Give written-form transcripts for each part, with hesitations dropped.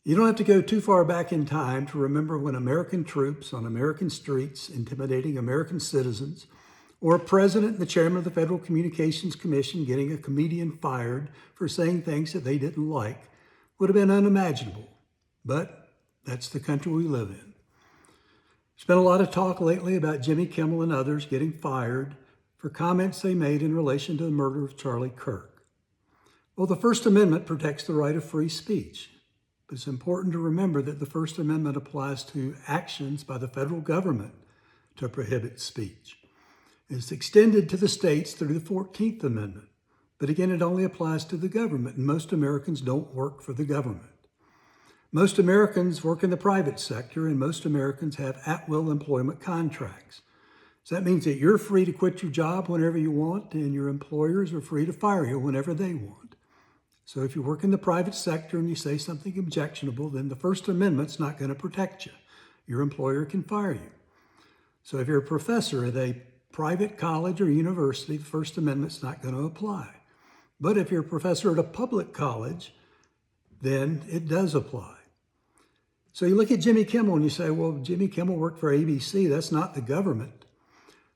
You don't have to go too far back in time to remember when American troops on American streets intimidating American citizens, or a president and the chairman of the Federal Communications Commission getting a comedian fired for saying things that they didn't like would have been unimaginable. But that's the country we live in. There's been a lot of talk lately about Jimmy Kimmel and others getting fired for comments they made in relation to the murder of Charlie Kirk. Well, the First Amendment protects the right of free speech. But it's important to remember that the First Amendment applies to actions by the federal government to prohibit speech. It's extended to the states through the 14th Amendment. But again, it only applies to the government, and most Americans don't work for the government. Most Americans work in the private sector, and most Americans have at-will employment contracts. So that means that you're free to quit your job whenever you want, and your employers are free to fire you whenever they want. So if you work in the private sector and you say something objectionable, then the First Amendment's not going to protect you. Your employer can fire you. So if you're a professor at a private college or university, the First Amendment's not going to apply. But if you're a professor at a public college, then it does apply. So you look at Jimmy Kimmel and you say, well, Jimmy Kimmel worked for ABC. That's not the government.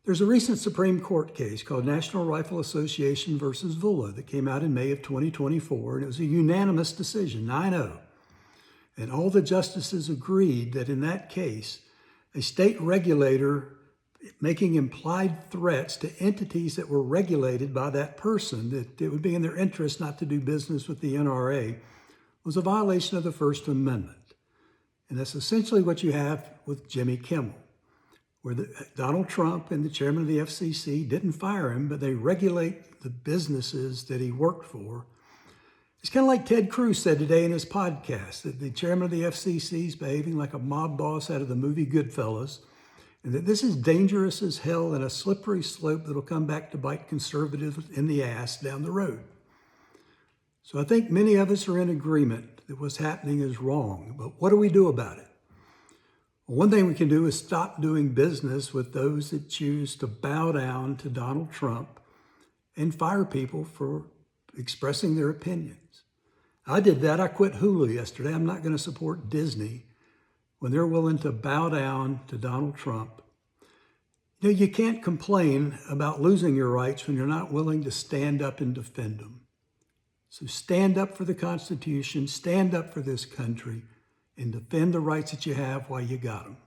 There's a recent Supreme Court case called National Rifle Association versus Vula that came out in May of 2024, and it was a unanimous decision, 9-0. And all the justices agreed that in that case, a state regulator making implied threats to entities that were regulated by that person, that it would be in their interest not to do business with the NRA, was a violation of the First Amendment. And that's essentially what you have with Jimmy Kimmel, where Donald Trump and the chairman of the FCC didn't fire him, but they regulate the businesses that he worked for. It's kind of like Ted Cruz said today in his podcast, that the chairman of the FCC is behaving like a mob boss out of the movie Goodfellas, and that this is dangerous as hell and a slippery slope that'll come back to bite conservatives in the ass down the road. So I think many of us are in agreement that what's happening is wrong, but what do we do about it? Well, one thing we can do is stop doing business with those that choose to bow down to Donald Trump and fire people for expressing their opinions. I did that. I quit Hulu yesterday. I'm not going to support Disney when they're willing to bow down to Donald Trump. You know, you can't complain about losing your rights when you're not willing to stand up and defend them. So stand up for the Constitution, stand up for this country, and defend the rights that you have while you got them.